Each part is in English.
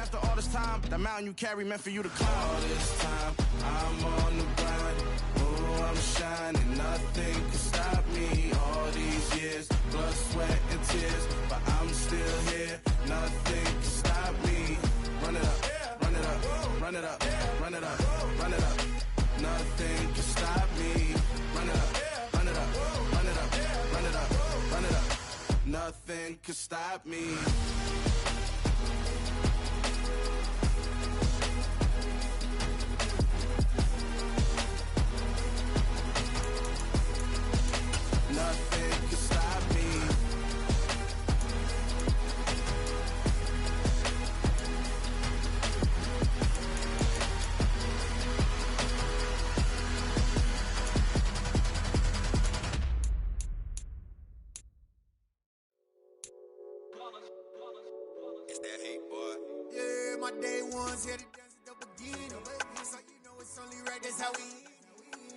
after all this time, the mountain you carry meant for you to climb. All this time, I'm on the grind. Oh, I'm shining, nothing can stop me. All these years, blood, sweat, and tears, but I'm still here. Nothing can stop me. Run it up, run it up, run it up, run it up, run it up. Nothing can stop me. Run it up, run it up, run it up, run it up, run it up. Nothing can stop me. Nothing can stop me. It's that heat, boy. Yeah, my day ones here to dance at the beginning. So you know it's only right, that's how we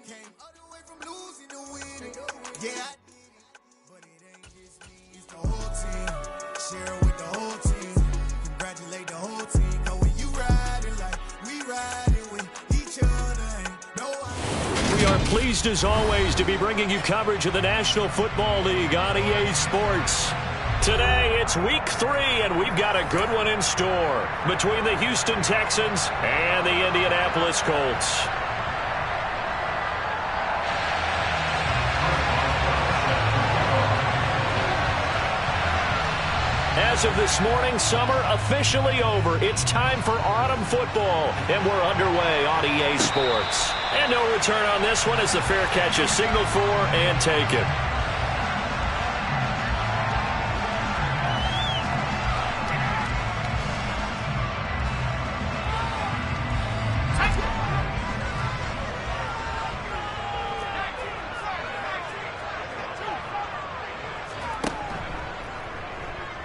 came all the way from losing to winning. Yeah, I did it, but it ain't just me, it's the whole team. Share with the whole team. Congratulate the whole team. Know when you riding like we riding with each other. Ain't no one. We are pleased as always to be bringing you coverage of the National Football League on EA Sports. Today, it's week 3, and we've got a good one in store between the Houston Texans and the Indianapolis Colts. As of this morning, summer officially over. It's time for autumn football, and we're underway on EA Sports. And no return on this one as the fair catch is signaled for and taken.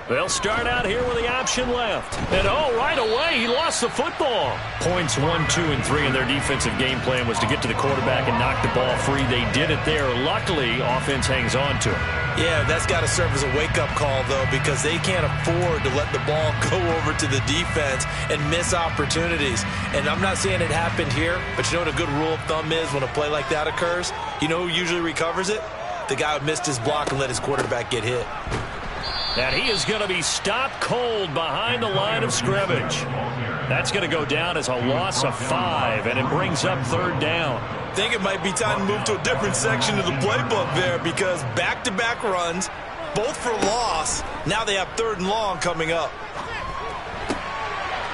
They'll start out here with the option left. And, right away, he lost the football. Points 1, 2, and 3 in their defensive game plan was to get to the quarterback and knock the ball free. They did it there. Luckily, offense hangs on to it. Yeah, that's got to serve as a wake-up call, though, because they can't afford to let the ball go over to the defense and miss opportunities. And I'm not saying it happened here, but you know what a good rule of thumb is when a play like that occurs? You know who usually recovers it? The guy who missed his block and let his quarterback get hit. And he is going to be stopped cold behind the line of scrimmage. That's going to go down as a loss of 5, and it brings up 3rd down. I think it might be time to move to a different section of the playbook there because back-to-back runs, both for loss. Now they have 3rd and long coming up.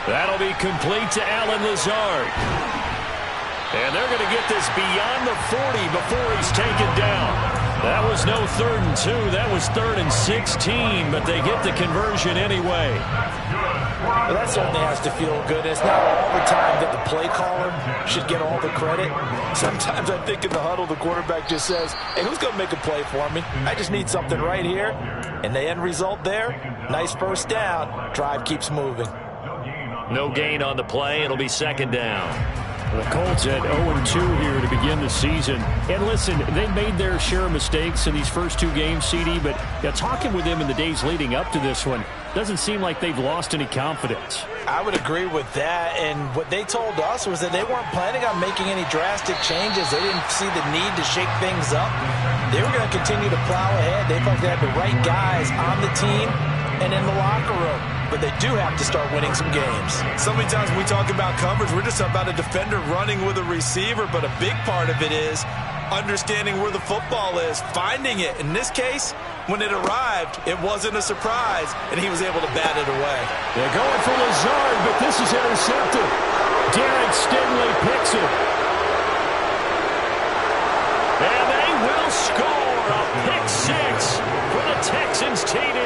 That'll be complete to Allen Lazard. And they're going to get this beyond the 40 before he's taken down. That was no 3rd and 2. That was 3rd and 16, but they get the conversion anyway. Well, that certainly has to feel good. It's not all the time that the play caller should get all the credit. Sometimes I think in the huddle, the quarterback just says, hey, who's going to make a play for me? I just need something right here. And the end result there, nice 1st down. Drive keeps moving. No gain on the play. It'll be 2nd down. The Colts at 0-2 here to begin the season. And listen, they made their share of mistakes in these first 2 games, CD, but talking with them in the days leading up to this one, doesn't seem like they've lost any confidence. I would agree with that, and what they told us was that they weren't planning on making any drastic changes. They didn't see the need to shake things up. They were going to continue to plow ahead. They felt they had the right guys on the team and in the locker room. But they do have to start winning some games. So many times when we talk about coverage, we're just about a defender running with a receiver, but a big part of it is understanding where the football is, finding it. In this case, when it arrived, it wasn't a surprise, and he was able to bat it away. They're going for Lazard, but this is intercepted. Derek Stingley picks it. And they will score a pick 6 for the Texans TD.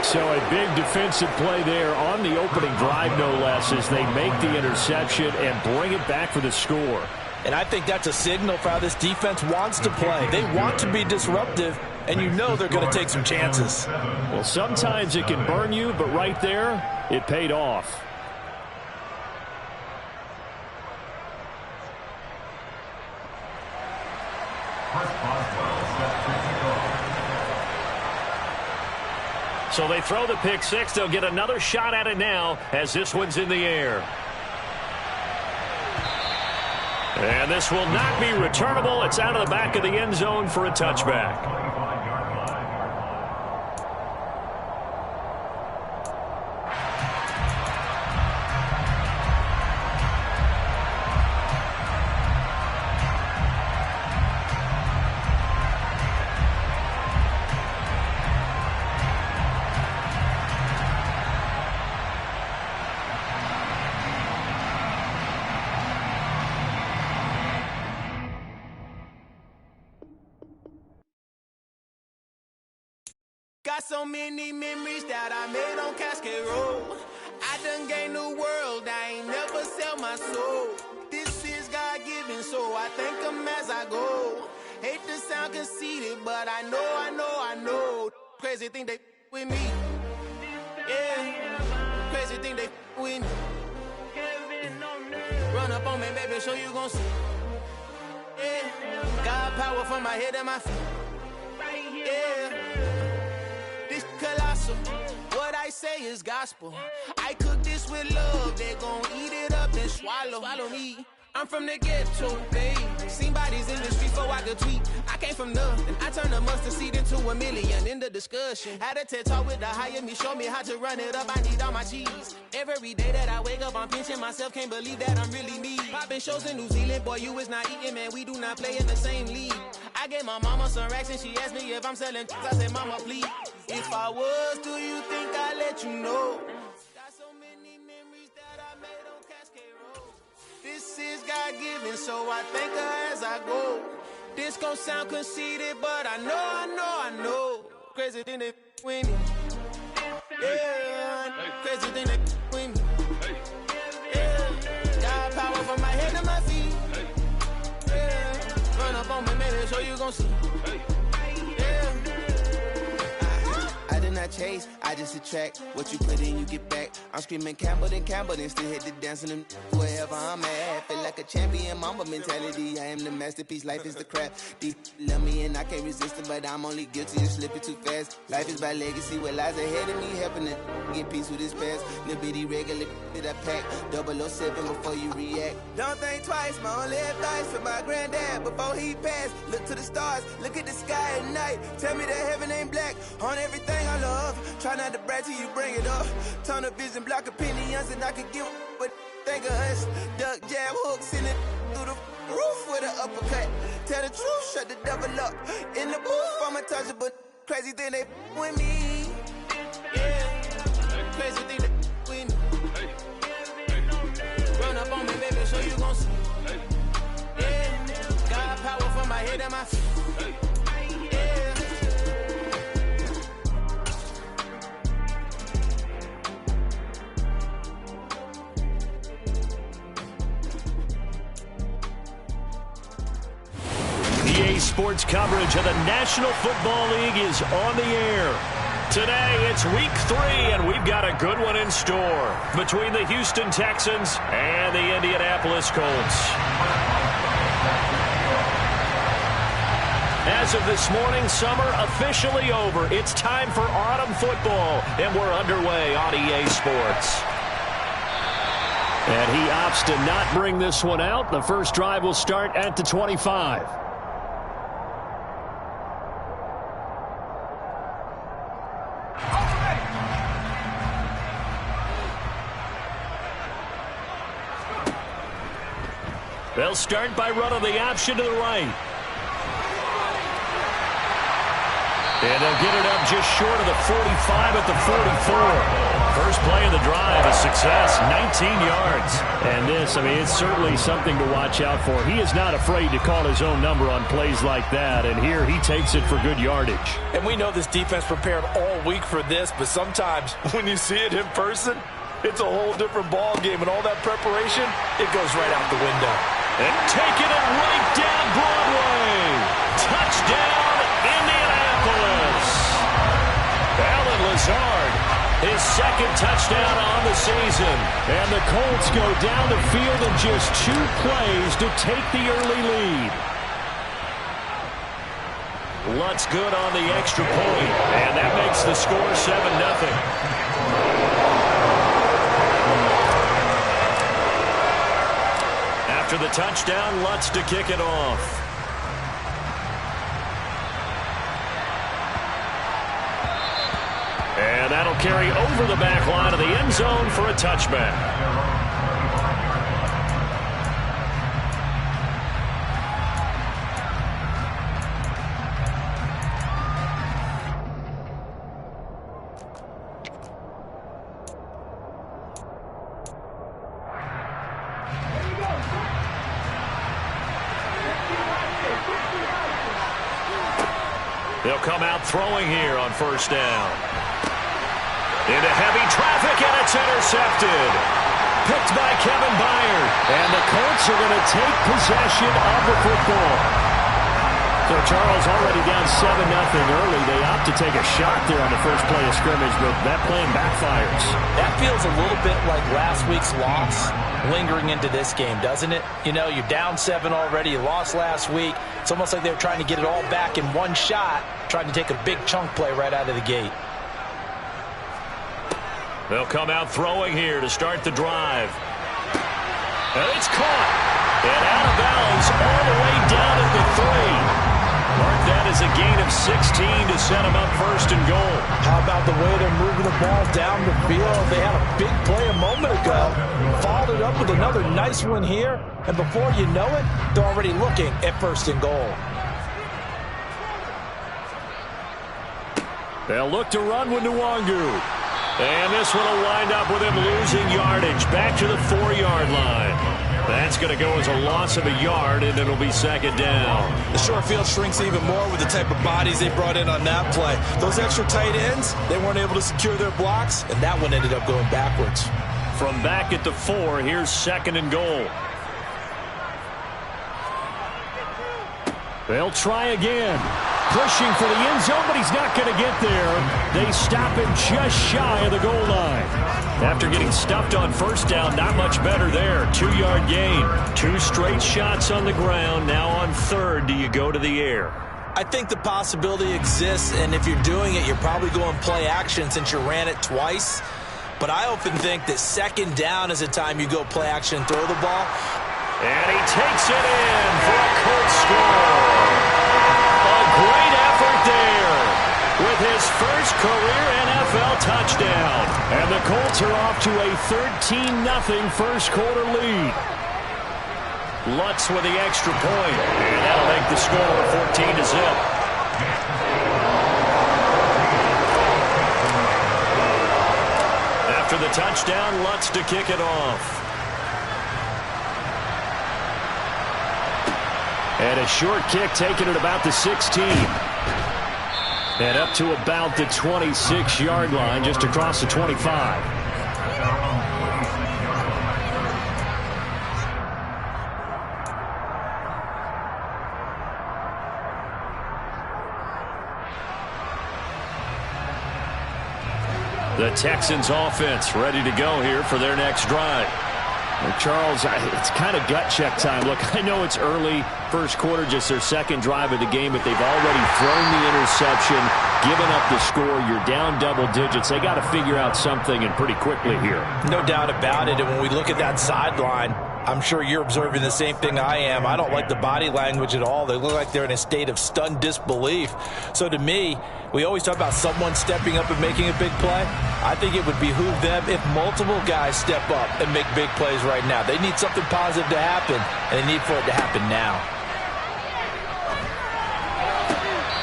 So a big defensive play there on the opening drive, no less, as they make the interception and bring it back for the score. And I think that's a signal for how this defense wants to play. They want to be disruptive, and you know they're going to take some chances. Well, sometimes it can burn you, but right there, it paid off. So they throw the pick six. They'll get another shot at it now as this one's in the air. And this will not be returnable. It's out of the back of the end zone for a touchback. Got so many memories that I made on Cascade Road. I done gained the world, I ain't never sell my soul. This is God-given, so I thank him as I go. Hate to sound conceited, but I know. Crazy thing they with me. Yeah, crazy thing they with me. Run up on me, baby, show you gon' see. Yeah, God power from my head and my feet. Yeah. Colossal. What I say is gospel. I cook this with love. They gon' eat it up and swallow. Follow me. I'm from the ghetto, babe. Seen bodies in the street before I could tweet. I came from nothing. I turned a mustard seed into a million. In the discussion, had a TED talk with the higher me. Show me how to run it up. I need all my cheese. Every day that I wake up, I'm pinching myself. Can't believe that I'm really me. Popping shows in New Zealand, boy, you is not eating, man. We do not play in the same league. I gave my mama some racks and she asked me if I'm selling. I said, mama, please. If I was, do you think I'd let you know? Got so many memories that I made on Cascade Road. This is God-given, so I thank her as I go. This gon' sound conceited, but I know. Crazy thing they with me. Yeah, crazy thing they with me. Yeah, got power from my head to my feet. Yeah, run up on me, maybe so you gon' see. I chase, I just attract what you put in, you get back. I'm screaming Campbell, then still hit the dance and them wherever I'm at. Feel like a champion, mamba mentality. I am the masterpiece, life is the crap. Deep love me and I can't resist it, but I'm only guilty of slipping too fast. Life is by legacy, what lies ahead of me, helping to get peace with this past. Little bitty regular that I pack, 007 before you react. Don't think twice, my only advice for my granddad before he passed. Look to the stars, look at the sky at night. Tell me that heaven ain't black on everything I love. Try not to brag till you bring it up. Tunnel vision, block opinions, and I could give but think of us. Duck jab hooks in it through the roof with an uppercut. Tell the truth, shut the devil up. In the booth, I'm untouchable. Crazy thing they with me. Yeah, crazy thing they with me. Run up on me, baby, so you gon' see. Yeah, got power from my head and my feet. Sports coverage of the National Football League is on the air. Today, it's week 3, and we've got a good one in store between the Houston Texans and the Indianapolis Colts. As of this morning, summer officially over. It's time for autumn football, and we're underway on EA Sports. And he opts to not bring this one out. The first drive will start at the 25. They'll start by running the option to the right. And they'll get it up just short of the 45 at the 44. First play of the drive, a success, 19 yards. And this, I mean, it's certainly something to watch out for. He is not afraid to call his own number on plays like that. And here he takes it for good yardage. And we know this defense prepared all week for this, but sometimes when you see it in person, it's a whole different ball game. And all that preparation, it goes right out the window. And taking it right down Broadway. Touchdown, Indianapolis. Allen Lazard, his second touchdown on the season. And the Colts go down the field in just 2 plays to take the early lead. Lutz good on the extra point, and that makes the score 7-0. After the touchdown, Lutz to kick it off. And that'll carry over the back line of the end zone for a touchback. They'll come out throwing here on first down. Into heavy traffic, and it's intercepted. Picked by Kevin Byard. And the Colts are going to take possession of the football. So Charles already down 7-0 early. They opt to take a shot there on the first play of scrimmage, but that plan backfires. That feels a little bit like last week's loss lingering into this game, doesn't it? You know, you're down 7 already. You lost last week. It's almost like they were trying to get it all back in one shot, trying to take a big chunk play right out of the gate. They'll come out throwing here to start the drive. And it's caught. And out of bounds all the way down at the 3. Mark that as a gain of 16 to set them up first and goal. How about the way they're moving the ball down the field? They had a big play a moment ago. Followed it up with another nice one here. And before you know it, they're already looking at first and goal. They'll look to run with Nwangu. And this one will wind up with him losing yardage back to the 4-yard line. That's going to go as a loss of a yard, and it'll be second down. The short field shrinks even more with the type of bodies they brought in on that play. Those extra tight ends, they weren't able to secure their blocks, and that one ended up going backwards. From back at the 4, here's second and goal. They'll try again. Pushing for the end zone, but he's not going to get there. They stop him just shy of the goal line. After getting stuffed on first down, not much better there. 2-yard gain. 2 straight shots on the ground. Now on third, do you go to the air? I think the possibility exists, and if you're doing it, you're probably going play action since you ran it twice. But I often think that second down is a time you go play action and throw the ball. And he takes it in for a Colts score. A great effort there with his first career NFL touchdown. And the Colts are off to a 13-0 first quarter lead. Lutz with the extra point, and that'll make the score 14-0. After the touchdown, Lutz to kick it off. And a short kick taken at about the 16. And up to about the 26-yard line, just across the 25. The Texans offense ready to go here for their next drive. Well, Charles, it's kind of gut check time. Look, I know it's early, first quarter, just their second drive of the game, but they've already thrown the interception, given up the score. You're down double digits. They got to figure out something, and pretty quickly here. No doubt about it, and when we look at that sideline, I'm sure you're observing the same thing I am. I don't like the body language at all. They look like they're in a state of stunned disbelief. So to me, we always talk about someone stepping up and making a big play. I think it would behoove them if multiple guys step up and make big plays right now. They need something positive to happen, and they need for it to happen now.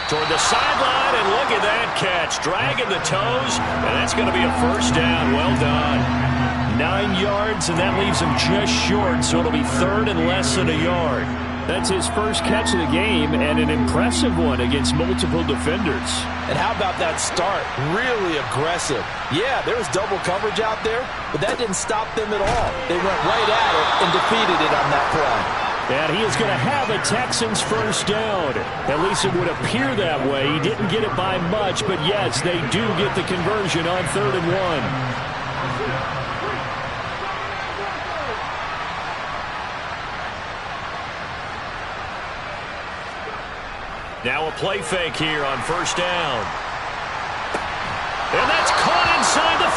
Toward the sideline, and look at that catch. Dragging the toes, and that's going to be a first down. Well done. 9 yards, and that leaves him just short, so it'll be third and less than a yard. That's his first catch of the game, and an impressive one against multiple defenders. And how about that start? Really aggressive. Yeah, there was double coverage out there, but that didn't stop them at all. They went right at it and defeated it on that play. And he is going to have a Texans first down. At least it would appear that way. He didn't get it by much, but yes, they do get the conversion on 3rd and 1. Now a play fake here on first down. And that's caught inside the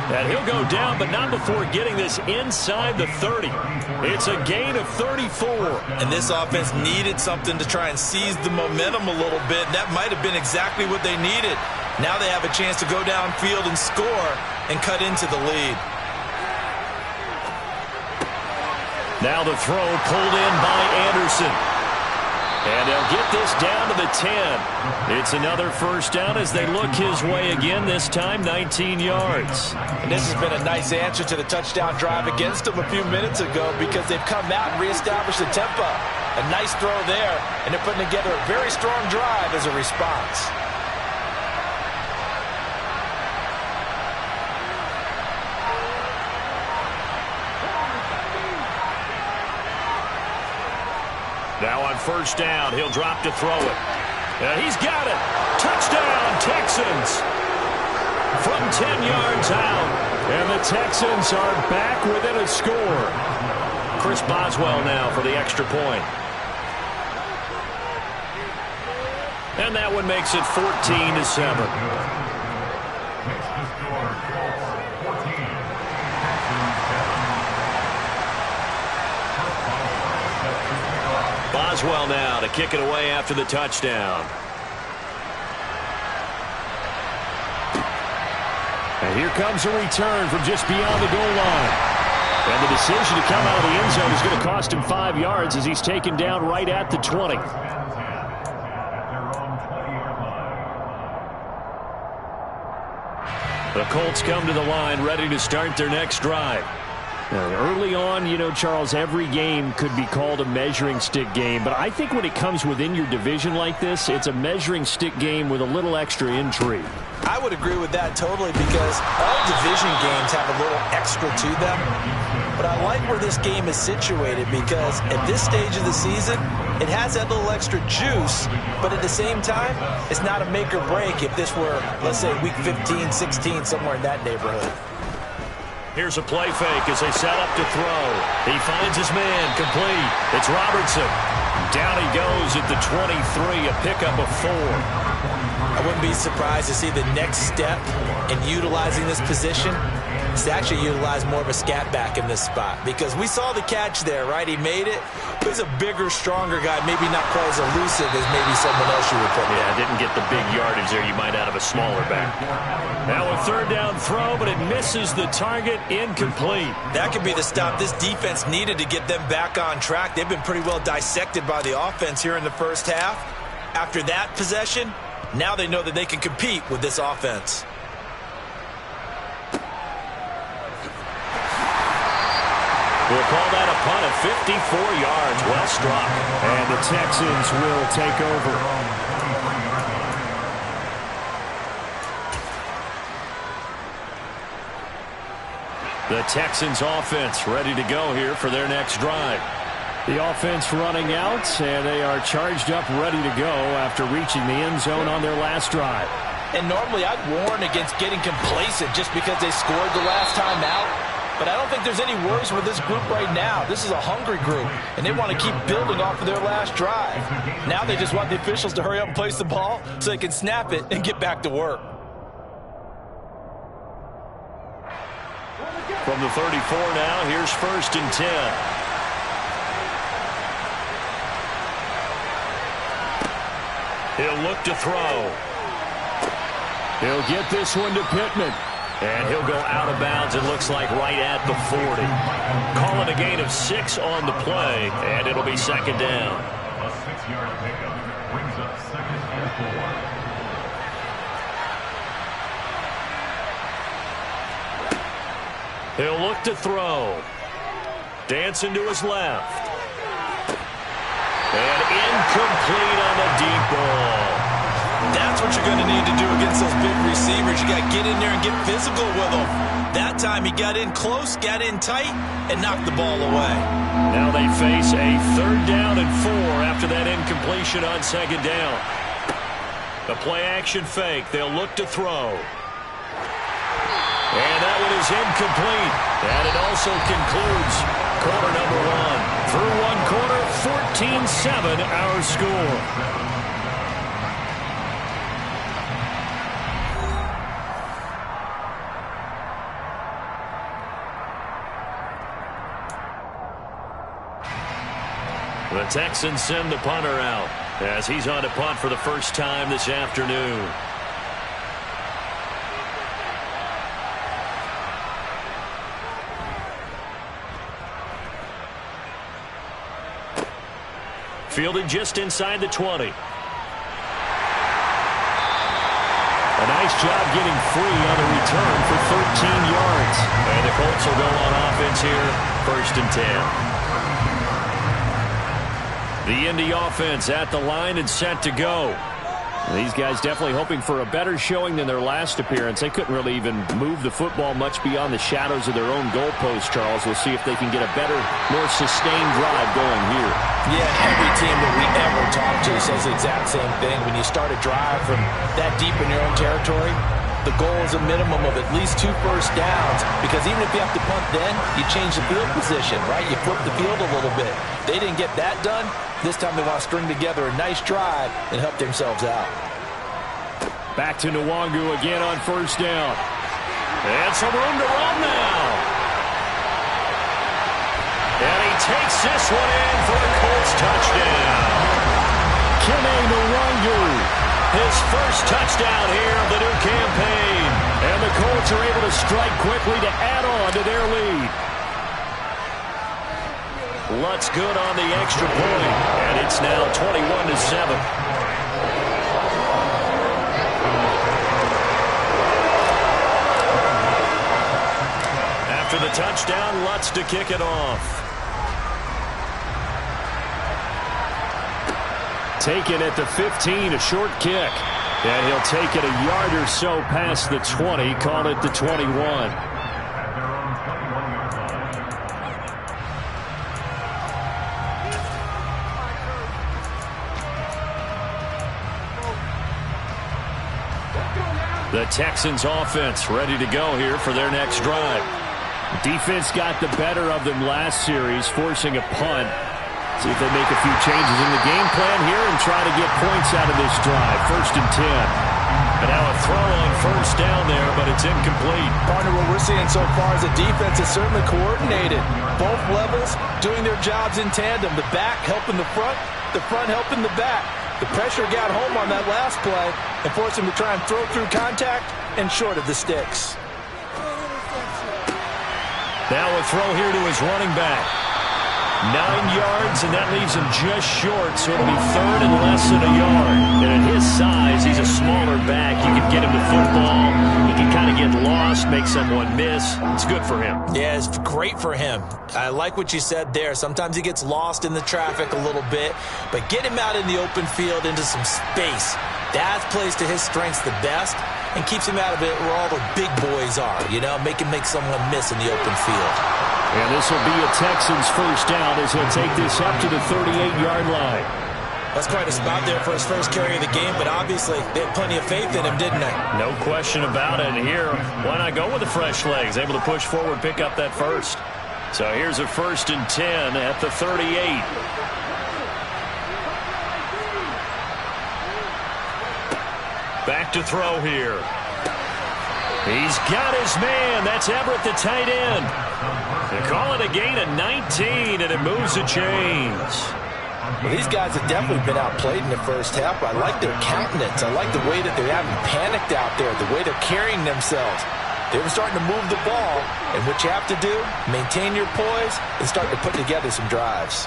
35. And he'll go down, but not before getting this inside the 30. It's a gain of 34. And this offense needed something to try and seize the momentum a little bit. That might have been exactly what they needed. Now they have a chance to go downfield and score and cut into the lead. Now the throw pulled in by Anderson. And they'll get this down to the 10. It's another first down as they look his way again, this time 19 yards. And this has been a nice answer to the touchdown drive against them a few minutes ago because they've come out and reestablished the tempo. A nice throw there, and they're putting together a very strong drive as a response. Now on first down, he'll drop to throw it. He's got it. Touchdown, Texans. From 10 yards out. And the Texans are back within a score. Chris Boswell now for the extra point. And that one makes it 14-7. Boswell now to kick it away after the touchdown. And here comes a return from just beyond the goal line. And the decision to come out of the end zone is going to cost him 5 yards as he's taken down right at the 20. The Colts come to the line ready to start their next drive. Early on, you know, Charles, every game could be called a measuring stick game. But I think when it comes within your division like this, it's a measuring stick game with a little extra intrigue. I would agree with that totally because all division games have a little extra to them. But I like where this game is situated because at this stage of the season, it has that little extra juice. But at the same time, it's not a make or break if this were, let's say, week 15, 16, somewhere in that neighborhood. Here's a play fake as they set up to throw. He finds his man, complete. It's Robertson. Down he goes at the 23, a pickup of 4. I wouldn't be surprised to see the next step in utilizing this position is to actually utilize more of a scat back in this spot because we saw the catch there, right? He made it. He's a bigger, stronger guy, maybe not quite as elusive as maybe someone else you would put. Yeah, didn't get the big yardage there you might out of a smaller back. Now a third down throw, but it misses the target, incomplete. That could be the stop this defense needed to get them back on track. They've been pretty well dissected by the offense here in the first half. After that possession, now they know that they can compete with this offense. We'll call that a punt of 54 yards. Well struck. And the Texans will take over. The Texans offense ready to go here for their next drive. The offense running out, and they are charged up, ready to go after reaching the end zone on their last drive. And normally I'd warn against getting complacent just because they scored the last time out. But I don't think there's any worries with this group right now. This is a hungry group, and they want to keep building off of their last drive. Now they just want the officials to hurry up and place the ball so they can snap it and get back to work. From the 34 now, here's 1st and 10. He'll look to throw. He'll get this one to Pittman. And he'll go out of bounds, it looks like, right at the 40. Call it a gain of 6 on the play, and it'll be 2nd down. A 6-yard pickup brings up 2nd and 4. He'll look to throw. Dancing to his left. And incomplete on the deep ball. That's what you're going to need to do against those big receivers. You got to get in there and get physical with them. That time he got in close, got in tight, and knocked the ball away. Now they face a 3rd down and 4 after that incompletion on 2nd down. The play action fake. They'll look to throw. And that one is incomplete. And it also concludes Quarter number one. Through one quarter, 14-7 our score. The Texans send the punter out as he's on to punt for the first time this afternoon. Fielded just inside the 20. A nice job getting free on the return for 13 yards. And the Colts will go on offense here, 1st and 10. The Indy offense at the line and set to go. These guys definitely hoping for a better showing than their last appearance. They couldn't really even move the football much beyond the shadows of their own goalpost, Charles. We'll see if they can get a better, more sustained drive going here. Yeah, every team that we ever talk to says the exact same thing. When you start a drive from that deep in your own territory, the goal is a minimum of at least 2 first downs, because even if you have to punt then, you change the field position, right? You flip the field a little bit. They didn't get that done. This time they want to string together a nice drive and help themselves out. Back to Nwangu again on 1st down. And some room to run now. And he takes this one in for a Colts touchdown. Kene Nwangu, his first touchdown here of the new campaign. And the Colts are able to strike quickly to add on to their lead. Lutz good on the extra point, and it's now 21-7. After the touchdown, Lutz to kick it off. Taken at the 15, a short kick. And he'll take it a yard or so past the 20, call it the 21. The Texans offense ready to go here for their next drive. Defense got the better of them last series, forcing a punt. See if they make a few changes in the game plan here and try to get points out of this drive. 1st and 10. And now a throw on 1st down there, but it's incomplete. Partner, what we're seeing so far is the defense is certainly coordinated. Both levels doing their jobs in tandem. The back helping the front helping the back. The pressure got home on that last play and forced him to try and throw through contact and short of the sticks. Now a throw here to his running back. 9 yards, and that leaves him just short, so it'll be 3rd and less than a yard. And at his size, he's a smaller back. You can get him to football. He can kind of get lost, make someone miss. It's good for him. Yeah, it's great for him. I like what you said there. Sometimes he gets lost in the traffic a little bit, but get him out in the open field into some space. That plays to his strengths the best and keeps him out of it where all the big boys are, you know, make someone miss in the open field. And this will be a Texans 1st down as he'll take this up to the 38-yard line. That's quite a spot there for his first carry of the game, but obviously they had plenty of faith in him, didn't they? No question about it. And here, why not go with the fresh legs? Able to push forward, pick up that first. So here's a 1st and 10 at the 38. Back to throw here. He's got his man. That's Everett, the tight end. They call it a gain of 19, and it moves the chains. Well, these guys have definitely been outplayed in the first half. I like their countenance. I like the way that they haven't panicked out there, the way they're carrying themselves. They were starting to move the ball, and what you have to do, maintain your poise and start to put together some drives.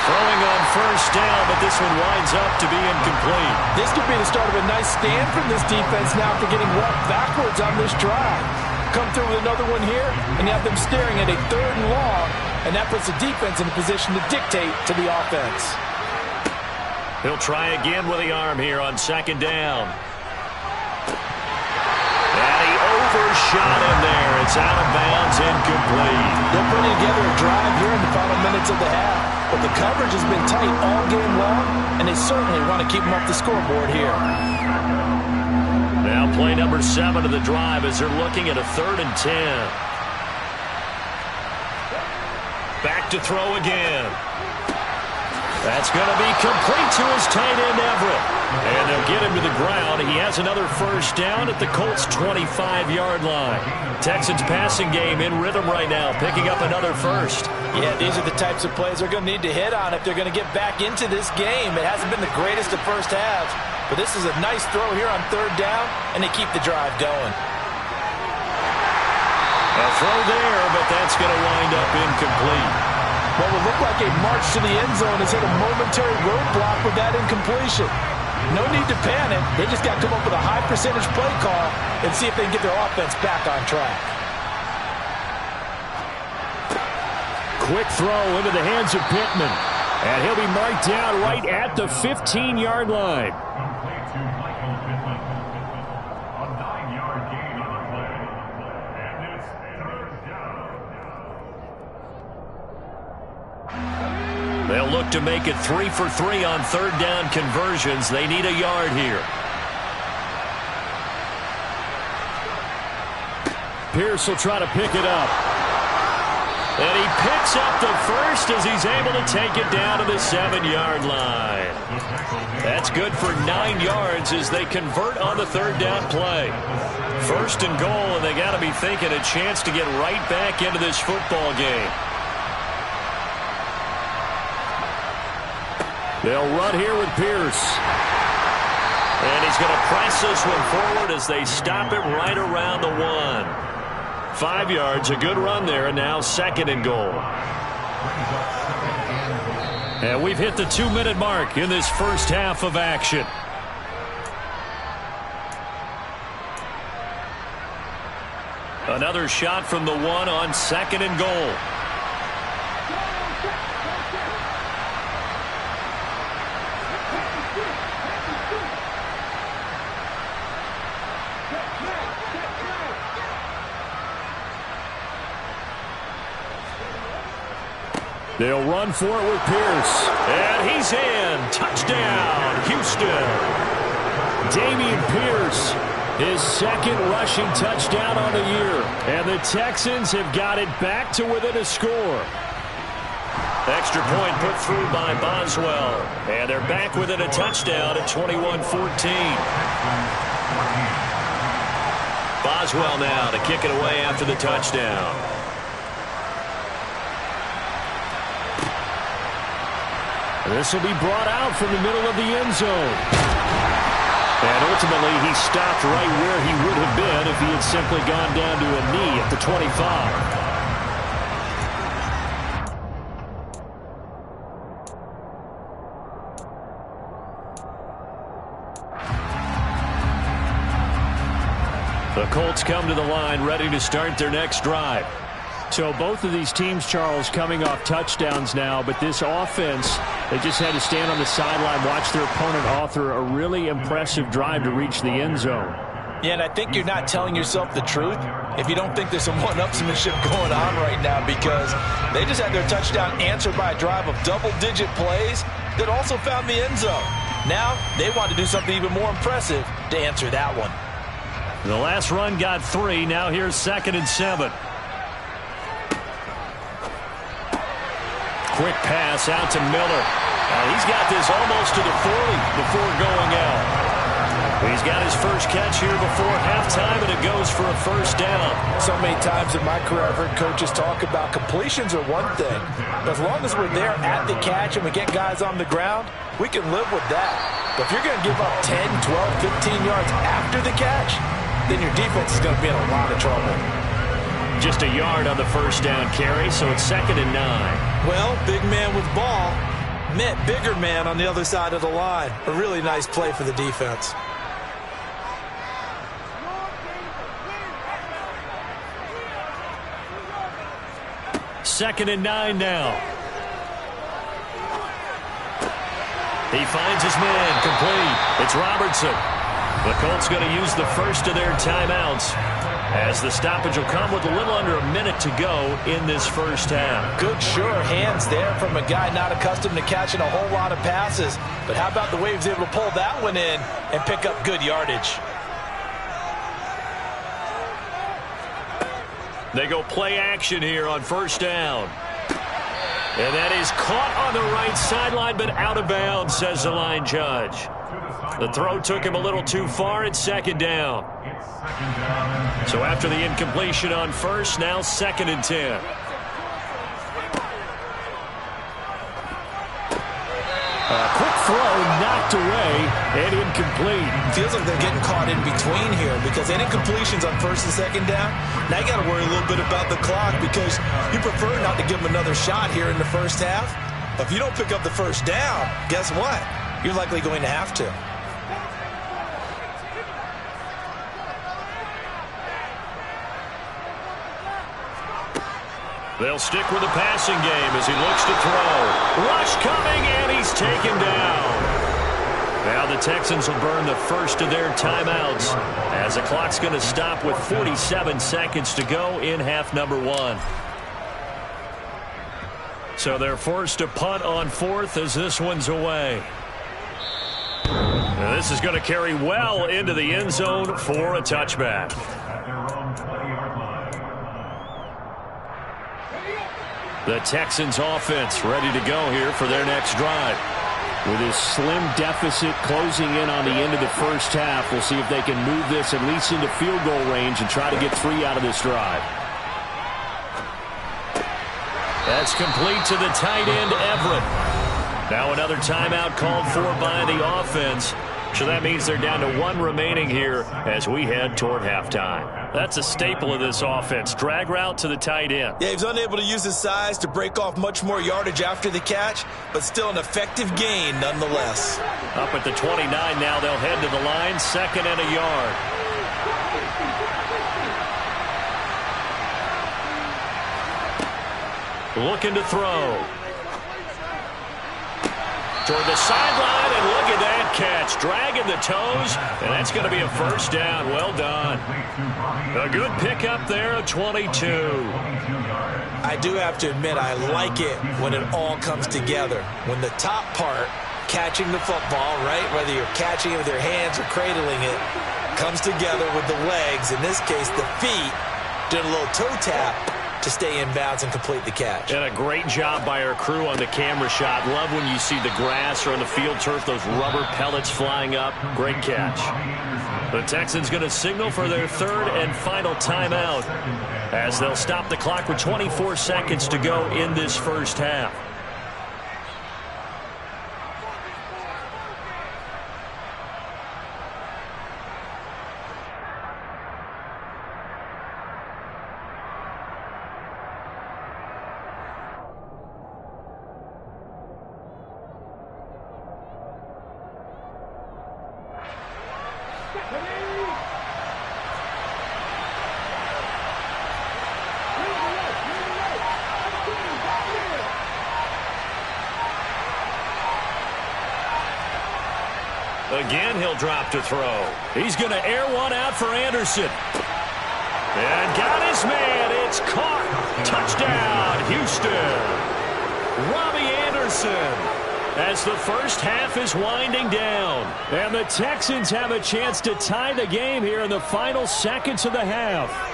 Throwing on 1st down, but this one winds up to be incomplete. This could be the start of a nice stand from this defense now after getting walked backwards on this drive. Come through with another one here, and you have them staring at a 3rd and long, and that puts the defense in a position to dictate to the offense. He'll try again with the arm here on 2nd down. And he overshot him there. It's out of bounds, incomplete. They're putting together a drive here in the final minutes of the half, but the coverage has been tight all game long, and they certainly want to keep them off the scoreboard here. Now play number 7 of the drive as they're looking at a 3rd and 10. Quick to throw again. That's going to be complete to his tight end, Everett. And they'll get him to the ground. He has another first down at the Colts' 25-yard line. Texans passing game in rhythm right now, picking up another first. Yeah, these are the types of plays they're going to need to hit on if they're going to get back into this game. It hasn't been the greatest of first halves, but this is a nice throw here on third down, and they keep the drive going. A throw there, but that's going to wind up incomplete. What would look like a march to the end zone has hit a momentary roadblock with that incompletion. No need to panic. They just got to come up with a high percentage play call and see if they can get their offense back on track. Quick throw into the hands of Pittman. And he'll be marked down right at the 15-yard line. Complete to Michael Pittman. A 9-yard gain on the play. And it's third down. They'll look to make it 3 for 3 on third down conversions. They need a yard here. Pierce will try to pick it up. And he picks up the first as he's able to take it down to the 7-yard line. That's good for 9 yards as they convert on the third down play. First and goal, and they got to be thinking a chance to get right back into this football game. They'll run here with Pierce. And he's going to press this one forward as they stop it right around the 1. 5 yards, a good run there, and now second and goal. And we've hit the 2-minute mark in this first half of action. Another shot from the 1 on second and goal. They'll run for it with Pierce. And he's in. Touchdown, Houston. Dameon Pierce, his second rushing touchdown on the year. And the Texans have got it back to within a score. Extra point put through by Boswell. And they're back within a touchdown at 21-14. Boswell now to kick it away after the touchdown. This will be brought out from the middle of the end zone. And ultimately, he stopped right where he would have been if he had simply gone down to a knee at the 25. The Colts come to the line ready to start their next drive. So both of these teams, Charles, coming off touchdowns now, but this offense, they just had to stand on the sideline, watch their opponent author a really impressive drive to reach the end zone. Yeah, and I think you're not telling yourself the truth if you don't think there's some one-upsmanship going on right now, because they just had their touchdown answered by a drive of double-digit plays that also found the end zone. Now they want to do something even more impressive to answer that one. The last run got 3. Now here's 2nd and 7. Quick pass out to Miller. He's got this almost to the 40 before going out. He's got his first catch here before halftime, and it goes for a first down. So many times in my career I've heard coaches talk about completions are one thing. As long as we're there at the catch and we get guys on the ground, we can live with that. But if you're going to give up 10, 12, 15 yards after the catch, then your defense is going to be in a lot of trouble. Just a yard on the first down carry, so it's 2nd and 9. Well, big man with ball met bigger man on the other side of the line. A really nice play for the defense. Second and 9 now. He finds his man complete. It's Robertson. The Colts going to use the first of their timeouts, as the stoppage will come with a little under a minute to go in this first half. Good, sure hands there from a guy not accustomed to catching a whole lot of passes. But how about the way he was able to pull that one in and pick up good yardage? They go play action here on first down. And that is caught on the right sideline, but out of bounds, says the line judge. The throw took him a little too far. It's second down. So after the incompletion on first, now 2nd and 10. Quick throw knocked away and incomplete. Feels like they're getting caught in between here because any completions on 1st and 2nd down, now you got to worry a little bit about the clock because you prefer not to give them another shot here in the first half. But if you don't pick up the first down, guess what? You're likely going to have to. They'll stick with the passing game as he looks to throw. Rush coming, and he's taken down. Now the Texans will burn the first of their timeouts as the clock's going to stop with 47 seconds to go in half number 1. So they're forced to punt on 4th as this one's away. Now this is going to carry well into the end zone for a touchback. The Texans offense ready to go here for their next drive. With this slim deficit closing in on the end of the first half, we'll see if they can move this at least into field goal range and try to get 3 out of this drive. That's complete to the tight end, Everett. Now another timeout called for by the offense. So that means they're down to 1 remaining here as we head toward halftime. That's a staple of this offense. Drag route to the tight end. Yeah, he was unable to use his size to break off much more yardage after the catch, but still an effective gain nonetheless. Up at the 29 now, they'll head to the line, 2nd and a yard. Looking to throw. Toward the sideline, and look at that catch. Dragging the toes, and that's going to be a first down. Well done. A good pickup there of 22. I do have to admit, I like it when it all comes together. When the top part, catching the football, right, whether you're catching it with your hands or cradling it, comes together with the legs, in this case the feet, doing a little toe tap to stay in bounds and complete the catch. And a great job by our crew on the camera shot. Love when you see the grass or on the field turf, those rubber pellets flying up. Great catch. The Texans going to signal for their 3rd and final timeout as they'll stop the clock with 24 seconds to go in this first half. Again, he'll drop to throw. He's going to air one out for Anderson. And got his man. It's caught. Touchdown, Houston. Robbie Anderson. As the first half is winding down. And the Texans have a chance to tie the game here in the final seconds of the half.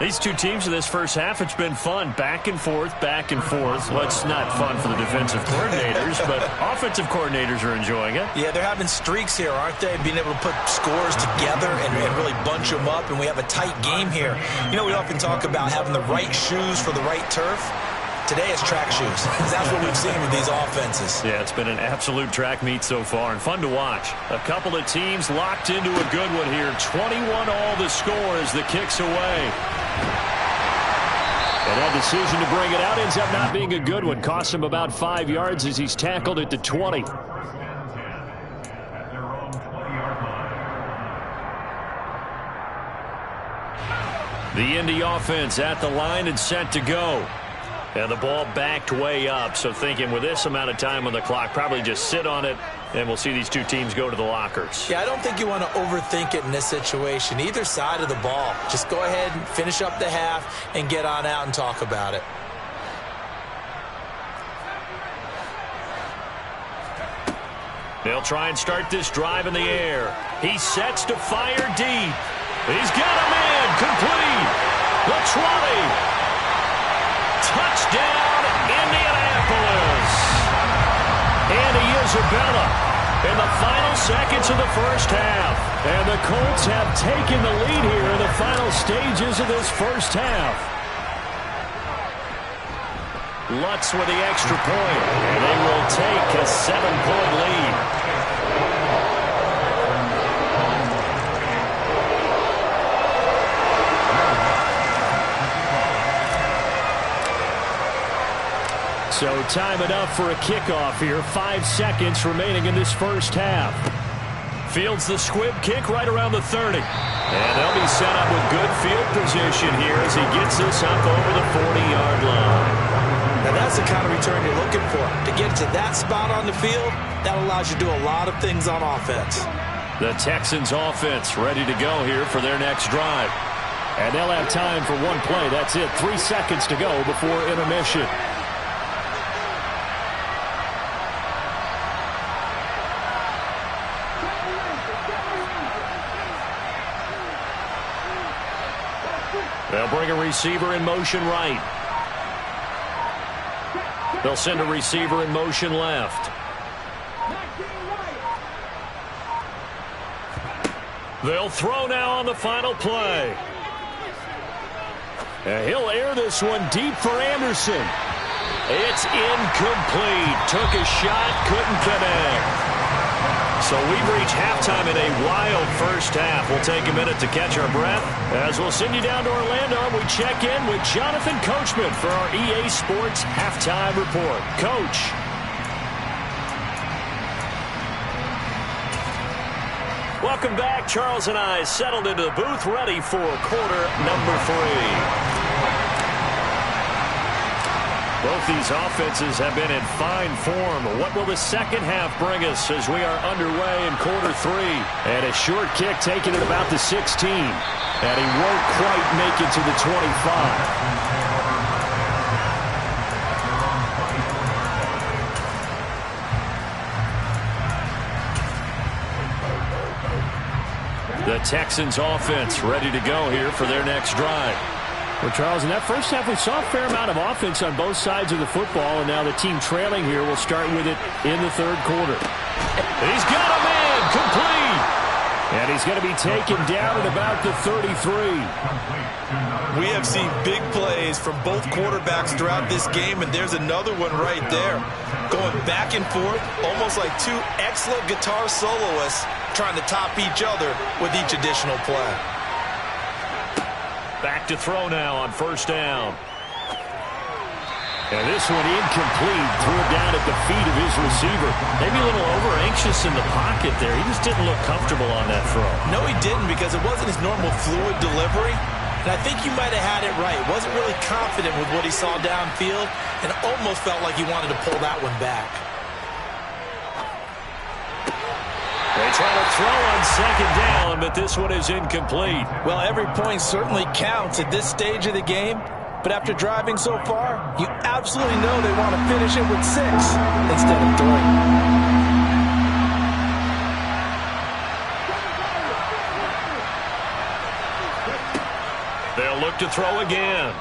These two teams in this first half, it's been fun. Back and forth, back and forth. Well, it's not fun for the defensive coordinators, but offensive coordinators are enjoying it. Yeah, they're having streaks here, aren't they? Being able to put scores together and really bunch them up, and we have a tight game here. You know, we often talk about having the right shoes for the right turf. Today it's track shoes. That's what we've seen with these offenses. Yeah, it's been an absolute track meet so far and fun to watch. A couple of teams locked into a good one here. 21-all the score as the kick's away. And that decision to bring it out ends up not being a good one. Costs him about 5 yards as he's tackled at the 20. The Indy offense at the line and set to go. And the ball backed way up, so thinking with this amount of time on the clock, probably just sit on it, and we'll see these two teams go to the lockers. Yeah, I don't think you want to overthink it in this situation. Either side of the ball. Just go ahead and finish up the half and get on out and talk about it. They'll try and start this drive in the air. He sets to fire deep. He's got a man complete. The 20. Touchdown, Indianapolis. Isabella in the final seconds of the first half. And the Colts have taken the lead here in the final stages of this first half. Lutz with the extra point, and they will take a 7-point lead. So time enough for a kickoff here. 5 seconds remaining in this first half. Fields the squib kick right around the 30. And they'll be set up with good field position here as he gets this up over the 40-yard line. Now that's the kind of return you're looking for. To get to that spot on the field, that allows you to do a lot of things on offense. The Texans offense ready to go here for their next drive. And they'll have time for one play. That's it. 3 seconds to go before intermission. They'll bring a receiver in motion right. They'll send a receiver in motion left. They'll throw now on the final play. And he'll air this one deep for Anderson. It's incomplete. Took a shot, couldn't connect. So we've reached halftime in a wild first half. We'll take a minute to catch our breath as we'll send you down to Orlando and we check in with Jonathan Coachman for our EA Sports Halftime Report. Coach. Welcome back. Charles and I settled into the booth ready for quarter number 3. Both these offenses have been in fine form. What will the second half bring us as we are underway in quarter 3? And a short kick taken at about the 16. And he won't quite make it to the 25. The Texans offense ready to go here for their next drive. Well, Charles, in that first half, we saw a fair amount of offense on both sides of the football, and now the team trailing here will start with it in the third quarter. He's got a man complete, and he's going to be taken down at about the 33. We have seen big plays from both quarterbacks throughout this game, and there's another one right there. Going back and forth, almost like two excellent guitar soloists trying to top each other with each additional play. Back to throw now on first down. And this one incomplete. Threw it down at the feet of his receiver. Maybe a little over-anxious in the pocket there. He just didn't look comfortable on that throw. No, he didn't, because it wasn't his normal fluid delivery. And I think you might have had it right. Wasn't really confident with what he saw downfield and almost felt like he wanted to pull that one back. They try to throw on second down, but this one is incomplete. Well, every point certainly counts at this stage of the game. But after driving so far, you absolutely know they want to finish it with 6 instead of 3. They'll look to throw again.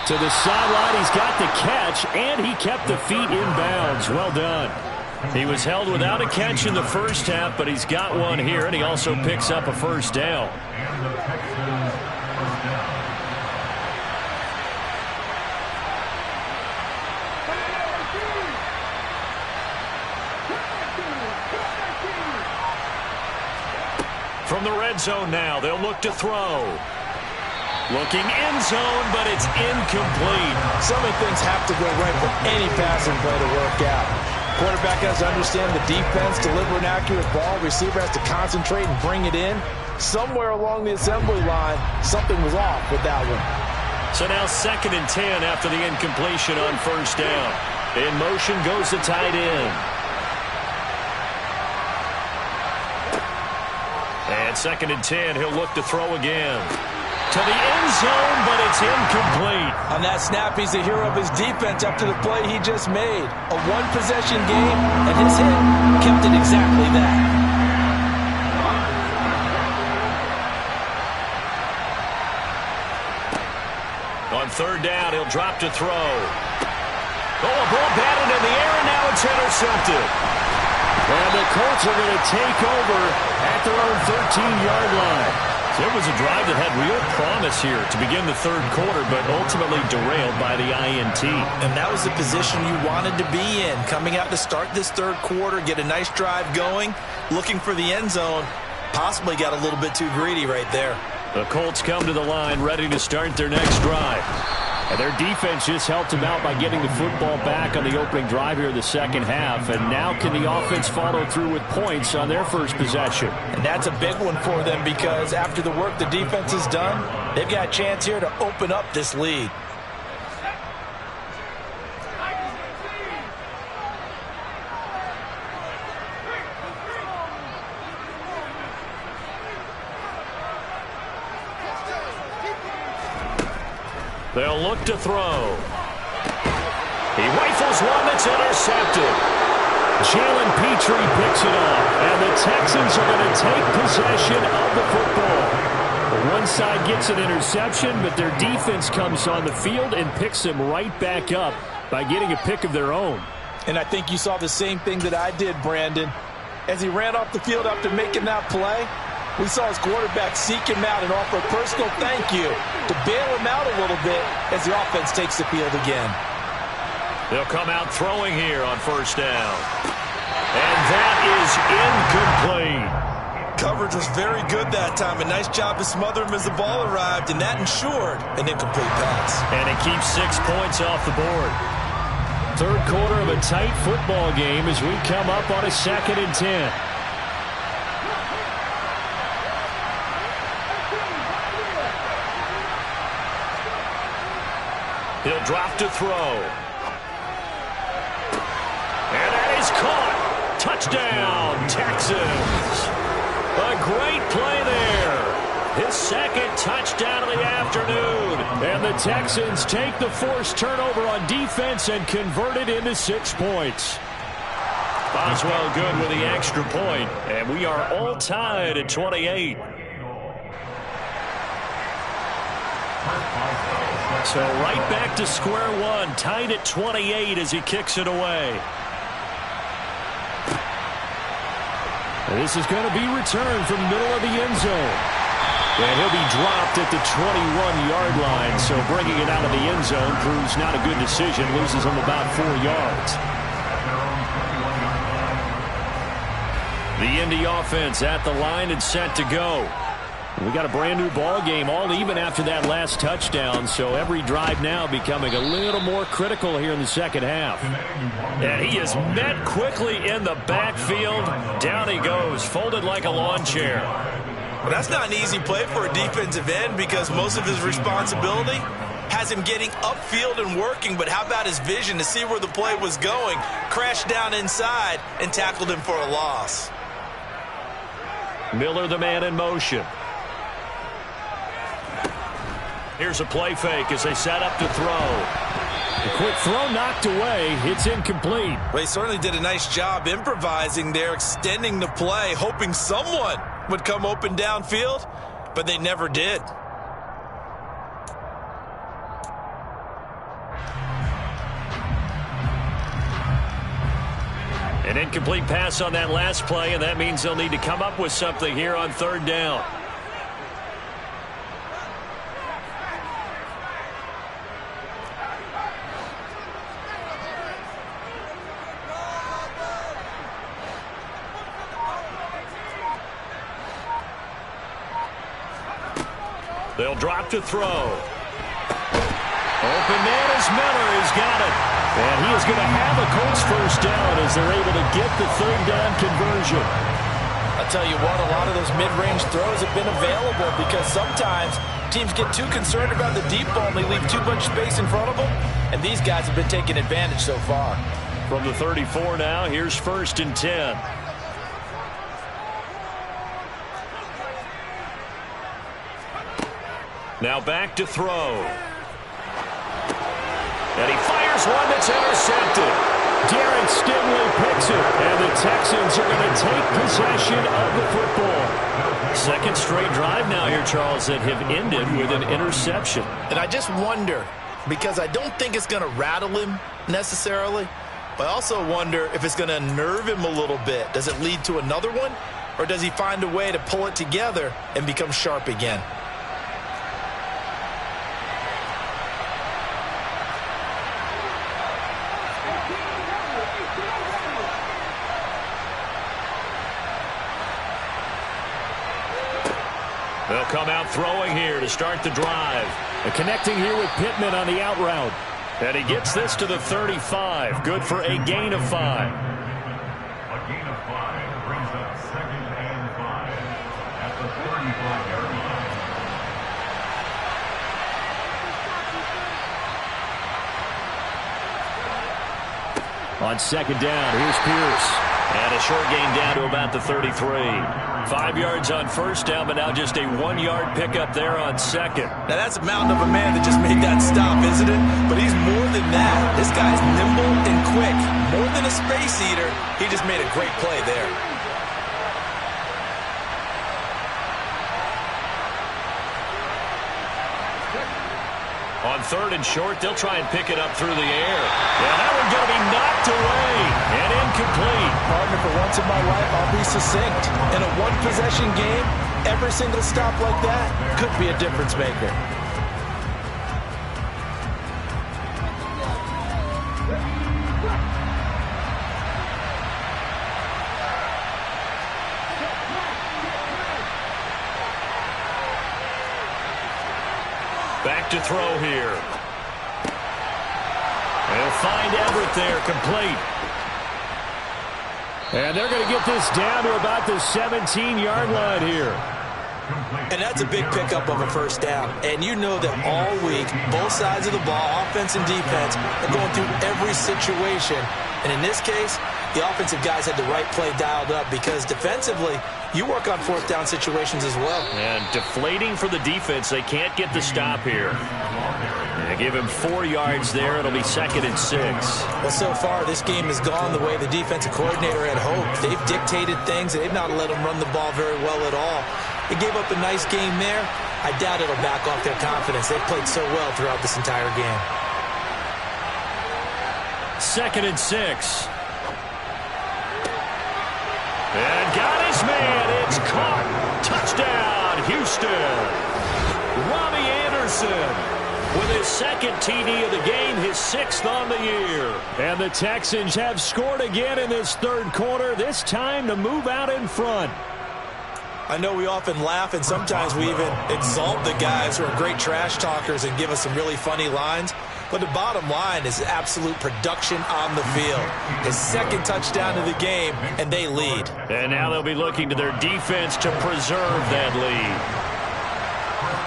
To the sideline, he's got the catch, and he kept the feet in bounds. Well done. He was held without a catch in the first half, but he's got one here, and he also picks up a first down. And the Texans first down. From the red zone now, they'll look to throw. Looking end zone, but it's incomplete. So many things have to go right for any passing play to work out. Quarterback has to understand the defense, deliver an accurate ball. Receiver has to concentrate and bring it in. Somewhere along the assembly line, something was off with that one. So now 2nd and 10 after the incompletion on first down. In motion goes the tight end. And 2nd and 10, he'll look to throw again. To the end zone, but it's incomplete. On that snap, he's the hero of his defense after the play he just made. A one-possession game, and his hit kept it exactly that. On third down, he'll drop to throw. Oh, a ball batted in the air, and now It's intercepted. And the Colts are going to take over at their own 13-yard line. So it was a drive that had real promise here to begin the third quarter, but ultimately derailed by the INT. And that was the position you wanted to be in, coming out to start this third quarter, get a nice drive going, looking for the end zone. Possibly got a little bit too greedy right there. The Colts come to the line ready to start their next drive. And their defense just helped them out by getting the football back on the opening drive here in the second half. And now can the offense follow through with points on their first possession? And that's a big one for them because after the work the defense has done, they've got a chance here to open up this lead. They'll look to throw. He rifles one that's intercepted. Jalen Petrie picks it off, and the Texans are going to take possession of the football. One side gets an interception, but their defense comes on the field and picks them right back up by getting a pick of their own. And I think you saw the same thing that I did, Brandon. As he ran off the field after making that play, we saw his quarterback seek him out and offer a personal thank you to bail him out a little bit as the offense takes the field again. They'll come out throwing here on first down. And that is incomplete. Coverage was very good that time. A nice job to smother him as the ball arrived, and that ensured an incomplete pass. And it keeps 6 points off the board. Third quarter of a tight football game as we come up on a 2nd and 10. He'll drop to throw. And that is caught. Touchdown, Texans. A great play there. His second touchdown of the afternoon. And the Texans take the forced turnover on defense and convert it into 6 points. Boswell good with the extra point. And we are all tied at 28. So right back to square one, tied at 28 as he kicks it away. And this is going to be returned from the middle of the end zone. And he'll be dropped at the 21-yard line, so bringing it out of the end zone proves not a good decision, loses him about 4 yards. The Indy offense at the line and set to go. We got a brand new ball game, all even after that last touchdown, so every drive now becoming a little more critical here in the second half. And he is met quickly in the backfield. Down he goes, folded like a lawn chair. Well, that's not an easy play for a defensive end because most of his responsibility has him getting upfield and working, but how about his vision to see where the play was going, crashed down inside, and tackled him for a loss. Miller, the man in motion. Here's a play fake as they set up to throw. A quick throw knocked away. It's incomplete. Well, he certainly did a nice job improvising there, extending the play, hoping someone would come open downfield, but they never did. An incomplete pass on that last play, and that means they'll need to come up with something here on third down. They'll drop to throw. Open man is Miller. He's got it. And he is going to have a Colts first down as they're able to get the third down conversion. I'll tell you what, a lot of those mid-range throws have been available because sometimes teams get too concerned about the deep ball and they leave too much space in front of them. And these guys have been taking advantage so far. From the 34 now, here's 1st and 10. Now back to throw. And he fires one that's intercepted. Derek Stingley picks it, and the Texans are going to take possession of the football. Second straight drive now here, Charles, that have ended with an interception. And I just wonder, because I don't think it's going to rattle him necessarily, But I also wonder if it's going to unnerve him a little bit. Does it lead to another one? Or does he find a way to pull it together and become sharp again? They'll come out throwing here to start the drive. And connecting here with Pittman on the out route. And he gets this to the 35. Good for a gain of 5. A gain of 5 brings up 2nd and 5 at the 35-yard line. On 2nd down, here's Pierce. And a short gain down to about the 33. 5 yards on 1st down, but now just a 1-yard pickup there on 2nd. Now that's a mountain of a man that just made that stop, isn't it? But he's more than that. This guy's nimble and quick. More than a space eater, he just made a great play there. On 3rd and short, they'll try and pick it up through the air. And that one's going to be knocked away and incomplete. Partner, for once in my life, I'll be succinct. In a one-possession game, every single stop like that could be a difference maker. Back to throw here. They'll find Everett there, complete. And they're going to get this down to about the 17-yard line here. And that's a big pickup of a 1st down. And you know that all week, both sides of the ball, offense and defense, are going through every situation. And in this case, the offensive guys had the right play dialed up because defensively, you work on 4th down situations as well. And deflating for the defense. They can't get the stop here. They give him 4 yards there. It'll be 2nd and 6. Well, so far, this game has gone the way the defensive coordinator had hoped. They've dictated things. They've not let them run the ball very well at all. They gave up a nice game there. I doubt it'll back off their confidence. They've played so well throughout this entire game. 2nd and 6. And got his man. It's caught. Touchdown, Houston. Robbie Anderson with his 2nd TD of the game, his 6th on the year. And the Texans have scored again in this 3rd quarter, this time to move out in front. I know we often laugh, and sometimes we even exalt the guys who are great trash talkers and give us some really funny lines. But the bottom line is absolute production on the field. His 2nd touchdown of the game, and they lead. And now they'll be looking to their defense to preserve that lead.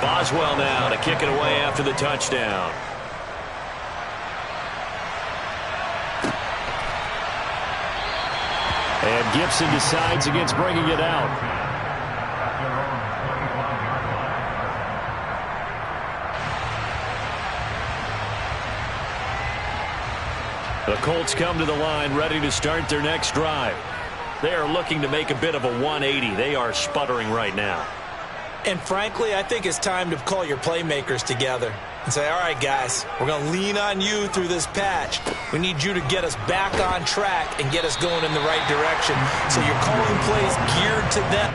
Boswell now to kick it away after the touchdown. And Gibson decides against bringing it out. The Colts come to the line ready to start their next drive. They are looking to make a bit of a 180. They are sputtering right now. And frankly, I think it's time to call your playmakers together and say, all right, guys, we're going to lean on you through this patch. We need you to get us back on track and get us going in the right direction. So you're calling plays geared to them.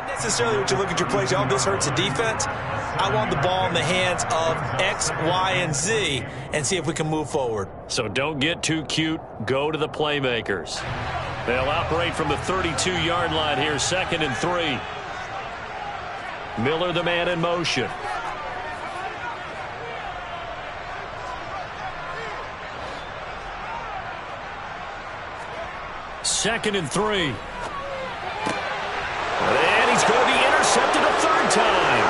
Necessarily what you look at your plays, oh, this hurts the defense. I want the ball in the hands of X, Y, and Z and see if we can move forward. So don't get too cute. Go to the playmakers. They'll operate from the 32-yard line here, 2nd and 3. Miller, the man in motion. 2nd and 3. And he's going to be intercepted a third time.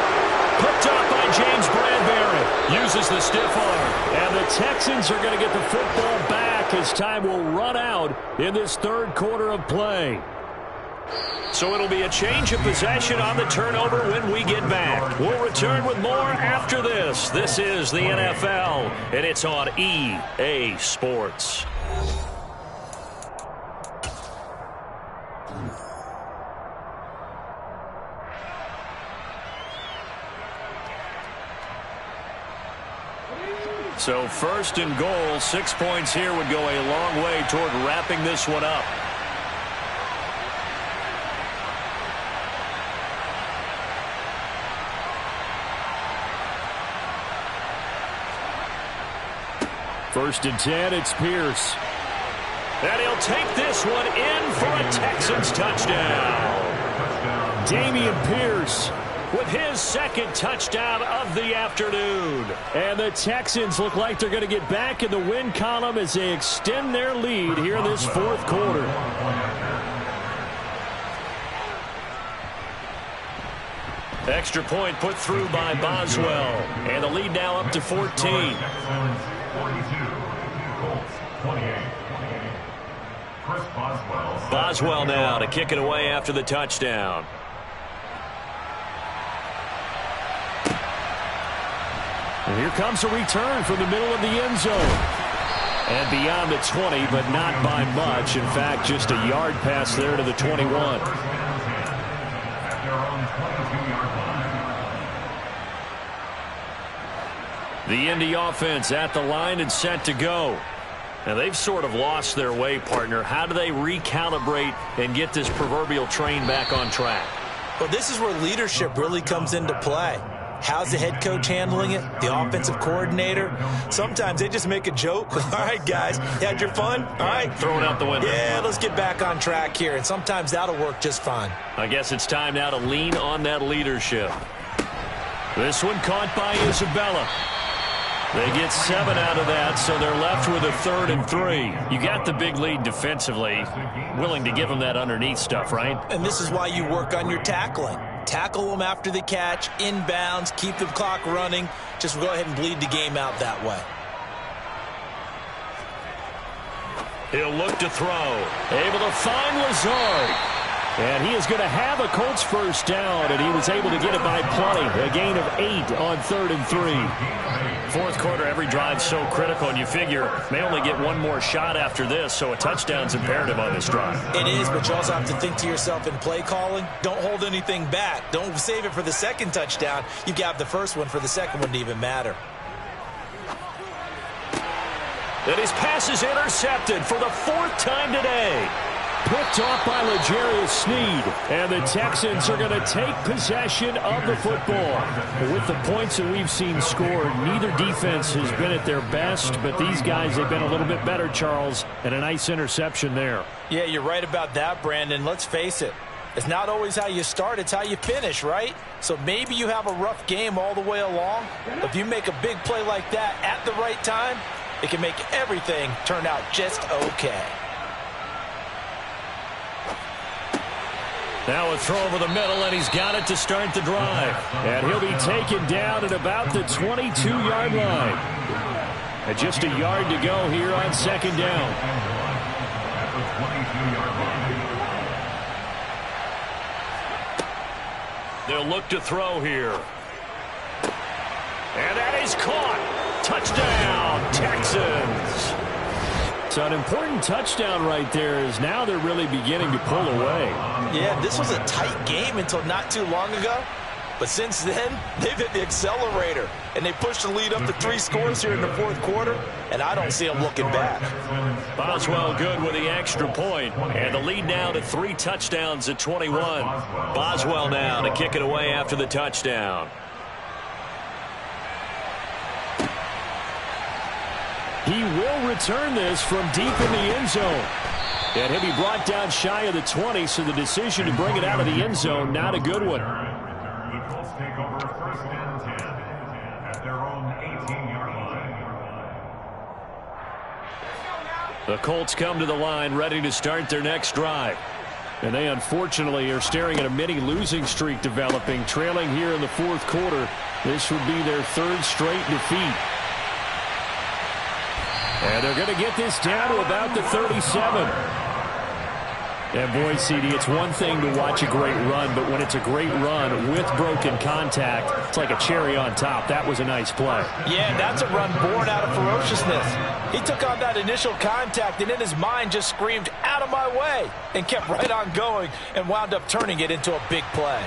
Picked up by James Bradbury. Uses the stiff arm. And the Texans are going to get the football back as time will run out in this third quarter of play. So it'll be a change of possession on the turnover when we get back. We'll return with more after this. This is the NFL, and it's on EA Sports. So 1st and goal, 6 points here would go a long way toward wrapping this one up. First and 10, it's Pierce. And he'll take this one in for a Texans touchdown. Damian Pierce with his 2nd touchdown of the afternoon. And the Texans look like they're going to get back in the win column as they extend their lead here in this 4th quarter. Extra point put through by Boswell. And the lead now up to 14. Boswell now to kick it away after the touchdown. And here comes a return from the middle of the end zone. And beyond the 20, but not by much. In fact, just a yard pass there to the 21. The Indy offense at the line and set to go. Now, they've sort of lost their way, partner. How do they recalibrate and get this proverbial train back on track? Well, this is where leadership really comes into play. How's the head coach handling it? The offensive coordinator? Sometimes they just make a joke. All right, guys, you had your fun? All right. Throw it out the window. Yeah, let's get back on track here. And sometimes that'll work just fine. I guess it's time now to lean on that leadership. This one caught by Isabella. They get 7 out of that, so they're left with a 3rd and 3. You got the big lead defensively. Willing to give them that underneath stuff, right? And this is why you work on your tackling. Tackle them after the catch, inbounds, keep the clock running. Just go ahead and bleed the game out that way. He'll look to throw. Able to find Lazard. And he is going to have a Colts first down, and he was able to get it by plenty. A gain of 8 on 3rd and 3. 4th quarter, every drive so critical, and you figure may only get one more shot after this, so a touchdown's imperative on this drive. It is, but you also have to think to yourself in play calling, don't hold anything back. Don't save it for the 2nd touchdown. You got the first one for the 2nd one to even matter. And his pass is intercepted for the 4th time today. Picked off by L'Jarius Sneed. And the Texans are going to take possession of the football. With the points that we've seen scored, neither defense has been at their best, but these guys have been a little bit better, Charles, and a nice interception there. Yeah, you're right about that, Brandon. Let's face it. It's not always how you start, it's how you finish, right? So maybe you have a rough game all the way along, but if you make a big play like that at the right time, it can make everything turn out just okay. Now a throw over the middle, and he's got it to start the drive. And he'll be taken down at about the 22-yard line. And just a yard to go here on 2nd down. They'll look to throw here. And that is caught. Touchdown, Texans. So an important touchdown right there is now they're really beginning to pull away. Yeah, this was a tight game until not too long ago. But since then, they've hit the accelerator. And they pushed the lead up to 3 scores here in the 4th quarter. And I don't see them looking back. Boswell good with the extra point. And the lead now to 3 touchdowns at 21. Boswell now to kick it away after the touchdown. He will return this from deep in the end zone. And he'll be brought down shy of the 20, so the decision to bring it out of the end zone, not a good one. The Colts take over 1st and 10 at their own 18-yard line. The Colts come to the line ready to start their next drive. And they unfortunately are staring at a mini losing streak developing, trailing here in the fourth quarter. This would be their third straight defeat. And they're going to get this down to about the 37. And boy, CD, it's one thing to watch a great run, but when it's a great run with broken contact, it's like a cherry on top. That was a nice play. Yeah, that's a run born out of ferociousness. He took on that initial contact and in his mind just screamed, "Out of my way," and kept right on going and wound up turning it into a big play.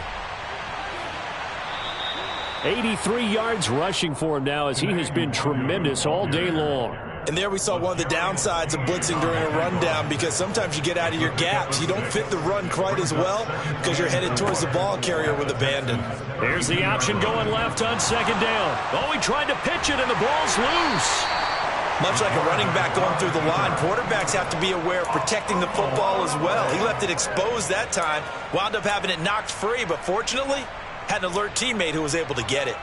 83 yards rushing for him now as he has been tremendous all day long. And there we saw one of the downsides of blitzing during a rundown, because sometimes you get out of your gaps. You don't fit the run quite as well because you're headed towards the ball carrier with abandon. Here's the option going left on second down. Oh, he tried to pitch it and the ball's loose. Much like a running back going through the line, quarterbacks have to be aware of protecting the football as well. He left it exposed that time, wound up having it knocked free, but fortunately had an alert teammate who was able to get it.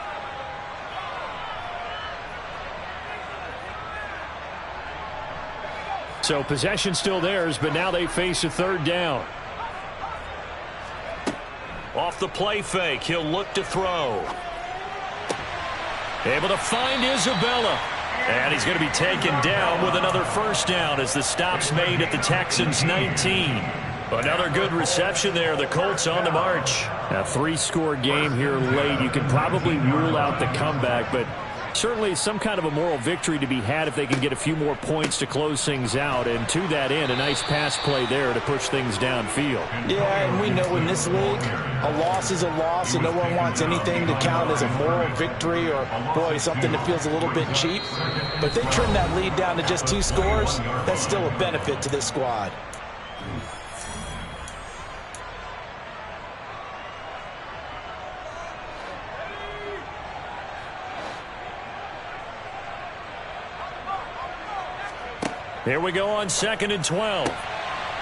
So possession still theirs, but now they face a third down. Off the play fake, he'll look to throw. Able to find Isabella. And he's going to be taken down with another first down as the stop's made at the Texans' 19. Another good reception there. The Colts on the march. A 3-score game here late. You can probably rule out the comeback, but certainly some kind of a moral victory to be had if they can get a few more points to close things out. And to that end, a nice pass play there to push things downfield. Yeah, and we know in this league, a loss is a loss, and no one wants anything to count as a moral victory or, boy, something that feels a little bit cheap. But they trim that lead down to just 2 scores. That's still a benefit to this squad. Here we go on 2nd and 12.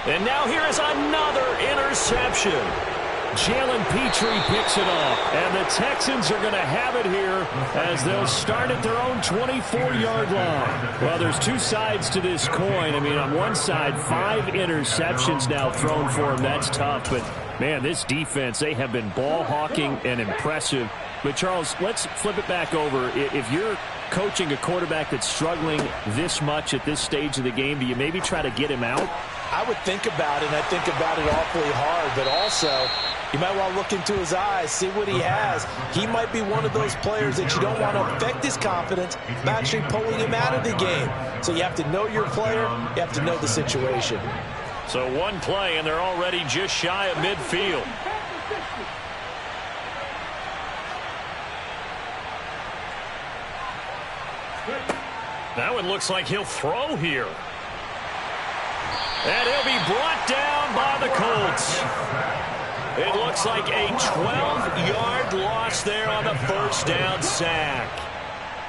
And now here is another interception. Jalen Petrie picks it off. And the Texans are going to have it here as they'll start at their own 24-yard line. Well, there's 2 sides to this coin. I mean, on one side, 5 interceptions now thrown for him. That's tough. But, man, this defense, they have been ball hawking and impressive. But, Charles, let's flip it back over. If you're coaching a quarterback that's struggling this much at this stage of the game, do you maybe try to get him out? I would think about it, and I think about it awfully hard, but also you might want to look into his eyes, see what he has. He might be one of those players that you don't want to affect his confidence by actually pulling him out of the game. So you have to know your player, you have to know the situation. So one play, and they're already just shy of midfield. Now it looks like he'll throw here. And he'll be brought down by the Colts. It looks like a 12-yard loss there on the first down sack.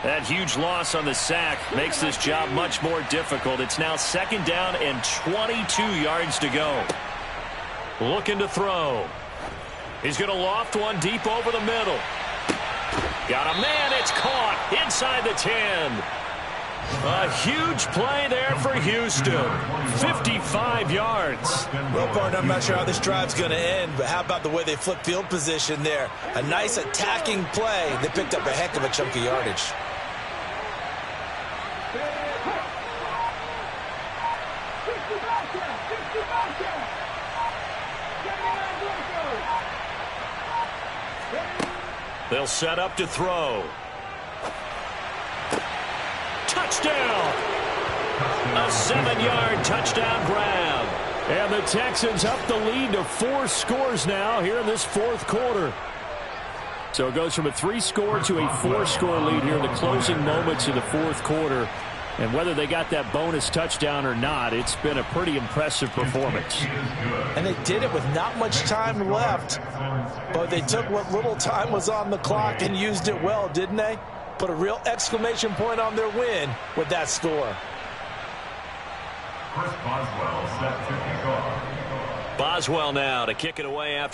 That huge loss on the sack makes this job much more difficult. It's now 2nd down and 22 yards to go. Looking to throw. He's going to loft one deep over the middle. Got a man. It's caught inside the 10. A huge play there for Houston. 55 yards. Well, partner, I'm not sure how this drive's going to end, but how about the way they flip field position there? A nice attacking play. They picked up a heck of a chunk of yardage. They'll set up to throw. Touchdown! A 7-yard touchdown grab. And the Texans up the lead to 4 scores now here in this fourth quarter. So it goes from a 3-score to a 4-score lead here in the closing moments of the fourth quarter. And whether they got that bonus touchdown or not, it's been a pretty impressive performance. And they did it with not much time left. But they took what little time was on the clock and used it well, didn't they? Put a real exclamation point on their win with that score. Boswell set to kick off. Boswell now to kick it away after